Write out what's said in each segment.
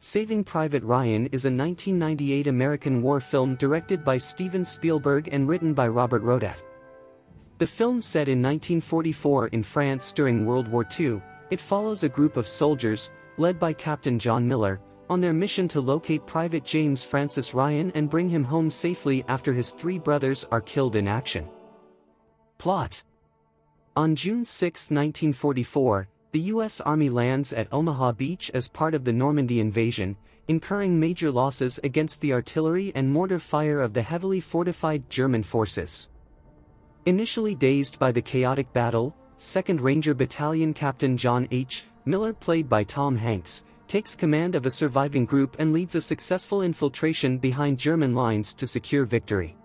Saving Private Ryan is a 1998 American war film directed by Steven Spielberg and written by Robert Rodat. The film, set in 1944 in France during World War II, it follows a group of soldiers, led by Captain John Miller, on their mission to locate Private James Francis Ryan and bring him home safely after his three brothers are killed in action. Plot: on June 6, 1944, the U.S. Army lands at Omaha Beach as part of the Normandy invasion, incurring major losses against the artillery and mortar fire of the heavily fortified German forces. Initially dazed by the chaotic battle, 2nd Ranger Battalion Captain John H. Miller, played by Tom Hanks, takes command of a surviving group and leads a successful infiltration behind German lines to secure victory.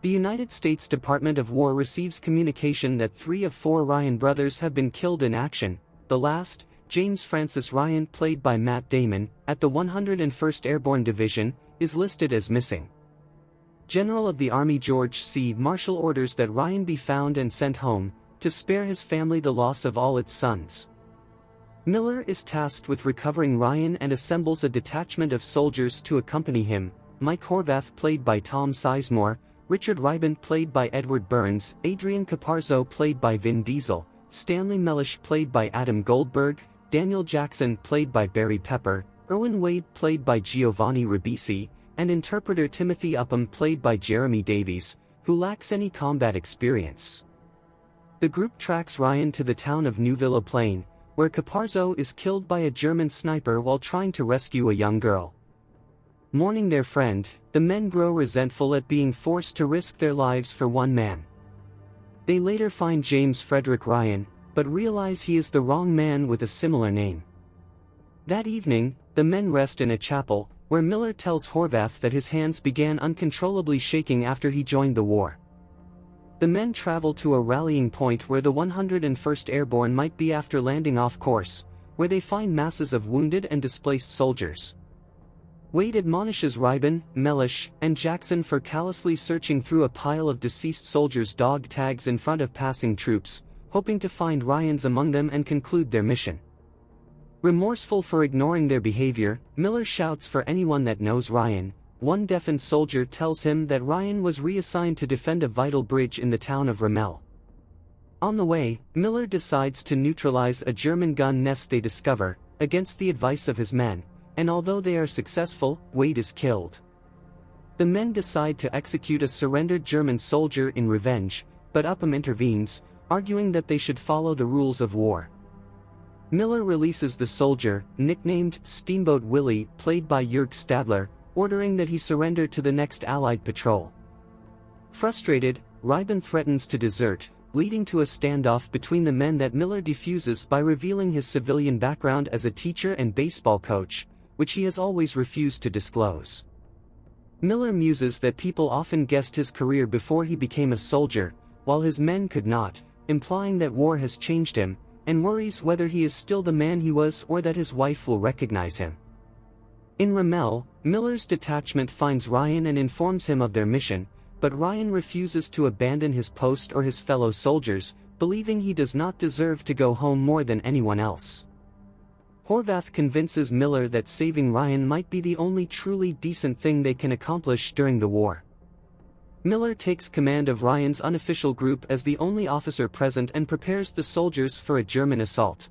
The United States Department of War receives communication that 3 of 4 Ryan brothers have been killed in action. The last, James Francis Ryan, played by Matt Damon, at the 101st Airborne Division, is listed as missing. General of the Army George C. Marshall orders that Ryan be found and sent home, to spare his family the loss of all its sons. Miller is tasked with recovering Ryan and assembles a detachment of soldiers to accompany him: Mike Horvath, played by Tom Sizemore, Richard Riband, played by Edward Burns, Adrian Caparzo, played by Vin Diesel, Stanley Mellish, played by Adam Goldberg, Daniel Jackson, played by Barry Pepper, Irwin Wade, played by Giovanni Ribisi, and interpreter Timothy Upham, played by Jeremy Davies, who lacks any combat experience. The group tracks Ryan to the town of Neuville-aux-Plaines, where Caparzo is killed by a German sniper while trying to rescue a young girl. Mourning their friend, the men grow resentful at being forced to risk their lives for one man. They later find James Frederick Ryan, but realize he is the wrong man with a similar name. That evening, the men rest in a chapel, where Miller tells Horvath that his hands began uncontrollably shaking after he joined the war. The men travel to a rallying point where the 101st Airborne might be after landing off course, where they find masses of wounded and displaced soldiers. Wade admonishes Riband, Mellish, and Jackson for callously searching through a pile of deceased soldiers' dog tags in front of passing troops, hoping to find Ryan's among them and conclude their mission. Remorseful for ignoring their behavior, Miller shouts for anyone that knows Ryan. One deafened soldier tells him that Ryan was reassigned to defend a vital bridge in the town of Ramel. On the way, Miller decides to neutralize a German gun nest they discover, against the advice of his men, and although they are successful, Wade is killed. The men decide to execute a surrendered German soldier in revenge, but Upham intervenes, arguing that they should follow the rules of war. Miller releases the soldier, nicknamed Steamboat Willie, played by Jörg Stadler, ordering that he surrender to the next Allied patrol. Frustrated, Riband threatens to desert, leading to a standoff between the men that Miller defuses by revealing his civilian background as a teacher and baseball coach, which he has always refused to disclose. Miller muses that people often guessed his career before he became a soldier, while his men could not, implying that war has changed him, and worries whether he is still the man he was or that his wife will recognize him. In Ramel, Miller's detachment finds Ryan and informs him of their mission, but Ryan refuses to abandon his post or his fellow soldiers, believing he does not deserve to go home more than anyone else. Horvath convinces Miller that saving Ryan might be the only truly decent thing they can accomplish during the war. Miller takes command of Ryan's unofficial group as the only officer present and prepares the soldiers for a German assault.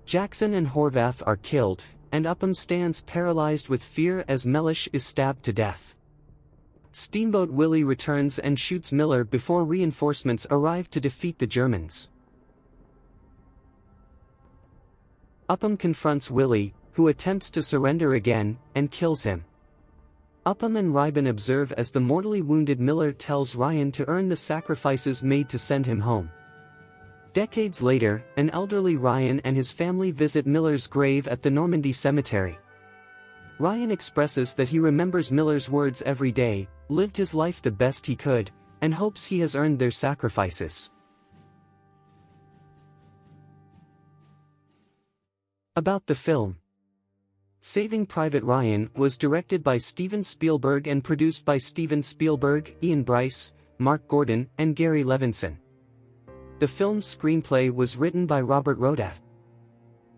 Jackson and Horvath are killed, and Upham stands paralyzed with fear as Mellish is stabbed to death. Steamboat Willie returns and shoots Miller before reinforcements arrive to defeat the Germans. Upham confronts Willie, who attempts to surrender again, and kills him. Upham and Riband observe as the mortally wounded Miller tells Ryan to earn the sacrifices made to send him home. Decades later, an elderly Ryan and his family visit Miller's grave at the Normandy cemetery. Ryan expresses that he remembers Miller's words every day, lived his life the best he could, and hopes he has earned their sacrifices. About the film. Saving Private Ryan was directed by Steven Spielberg and produced by Steven Spielberg, Ian Bryce, Mark Gordon, and Gary Levinson. The film's screenplay was written by Robert Rodat.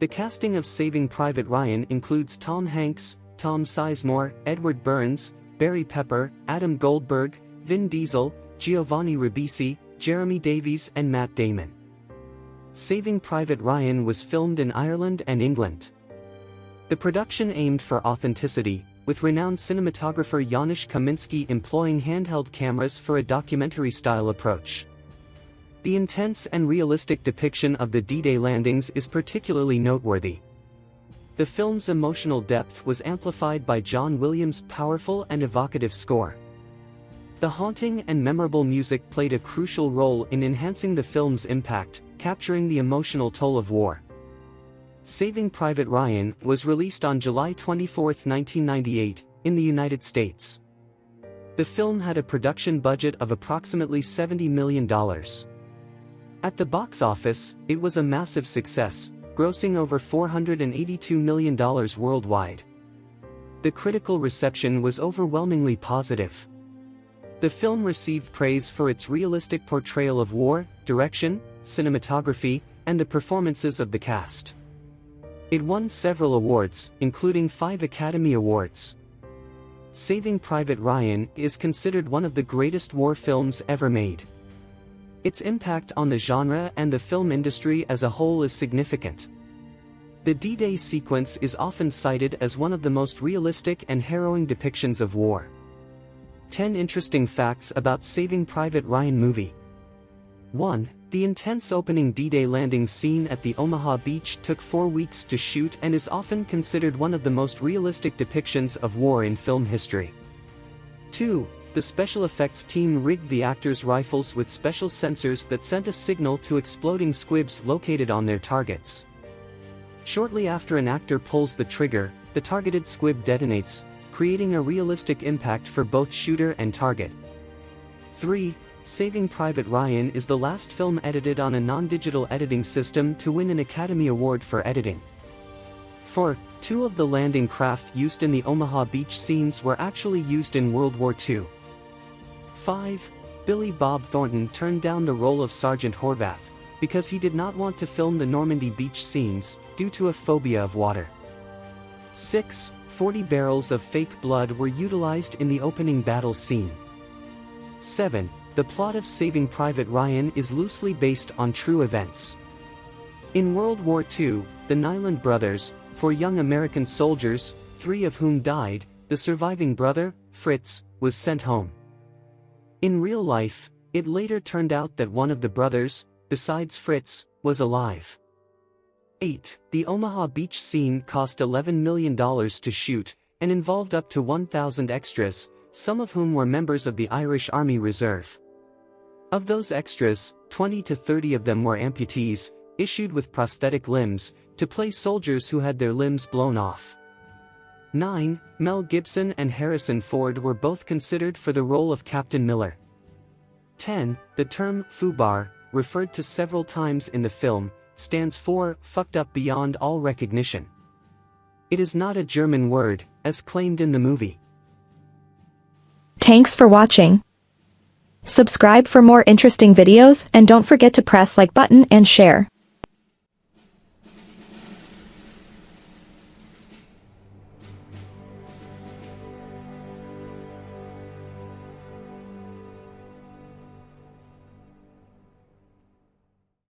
The casting of Saving Private Ryan includes Tom Hanks, Tom Sizemore, Edward Burns, Barry Pepper, Adam Goldberg, Vin Diesel, Giovanni Ribisi, Jeremy Davies, and Matt Damon. Saving Private Ryan was filmed in Ireland and England. The production aimed for authenticity, with renowned cinematographer Janusz Kaminski employing handheld cameras for a documentary-style approach. The intense and realistic depiction of the D-Day landings is particularly noteworthy. The film's emotional depth was amplified by John Williams' powerful and evocative score. The haunting and memorable music played a crucial role in enhancing the film's impact, capturing the emotional toll of war. Saving Private Ryan was released on July 24, 1998, in the United States. The film had a production budget of approximately $70 million. At the box office, it was a massive success, grossing over $482 million worldwide. The critical reception was overwhelmingly positive. The film received praise for its realistic portrayal of war, direction, cinematography, and the performances of the cast. It won several awards, including 5 Academy Awards. Saving Private Ryan is considered one of the greatest war films ever made. Its impact on the genre and the film industry as a whole is significant. The D-Day sequence is often cited as one of the most realistic and harrowing depictions of war. 10 interesting facts about Saving Private Ryan movie. 1. The intense opening D-Day landing scene at the Omaha beach took 4 weeks to shoot and is often considered one of the most realistic depictions of war in film history. 2. The special effects team rigged the actors' rifles with special sensors that sent a signal to exploding squibs located on their targets. Shortly after an actor pulls the trigger, the targeted squib detonates, creating a realistic impact for both shooter and target. 3. Saving Private Ryan is the last film edited on a non-digital editing system to win an Academy Award for editing. 4. 2 of the landing craft used in the Omaha beach scenes were actually used in World War II. 5. Billy Bob Thornton turned down the role of Sergeant Horvath, because he did not want to film the Normandy beach scenes, due to a phobia of water. 6. 40 barrels of fake blood were utilized in the opening battle scene. 7. The plot of Saving Private Ryan is loosely based on true events. In World War II, the Nyland brothers, 4 young American soldiers, 3 of whom died, the surviving brother, Fritz, was sent home. In real life, it later turned out that one of the brothers, besides Fritz, was alive. 8. The Omaha beach scene cost $11 million to shoot, and involved up to 1,000 extras, some of whom were members of the Irish Army Reserve. Of those extras, 20 to 30 of them were amputees, issued with prosthetic limbs, to play soldiers who had their limbs blown off. 9. Mel Gibson and Harrison Ford were both considered for the role of Captain Miller. 10. The term "foobar," referred to several times in the film, stands for "fucked up beyond all recognition." It is not a German word, as claimed in the movie. Thanks for watching. Subscribe for more interesting videos and don't forget to press like button and share.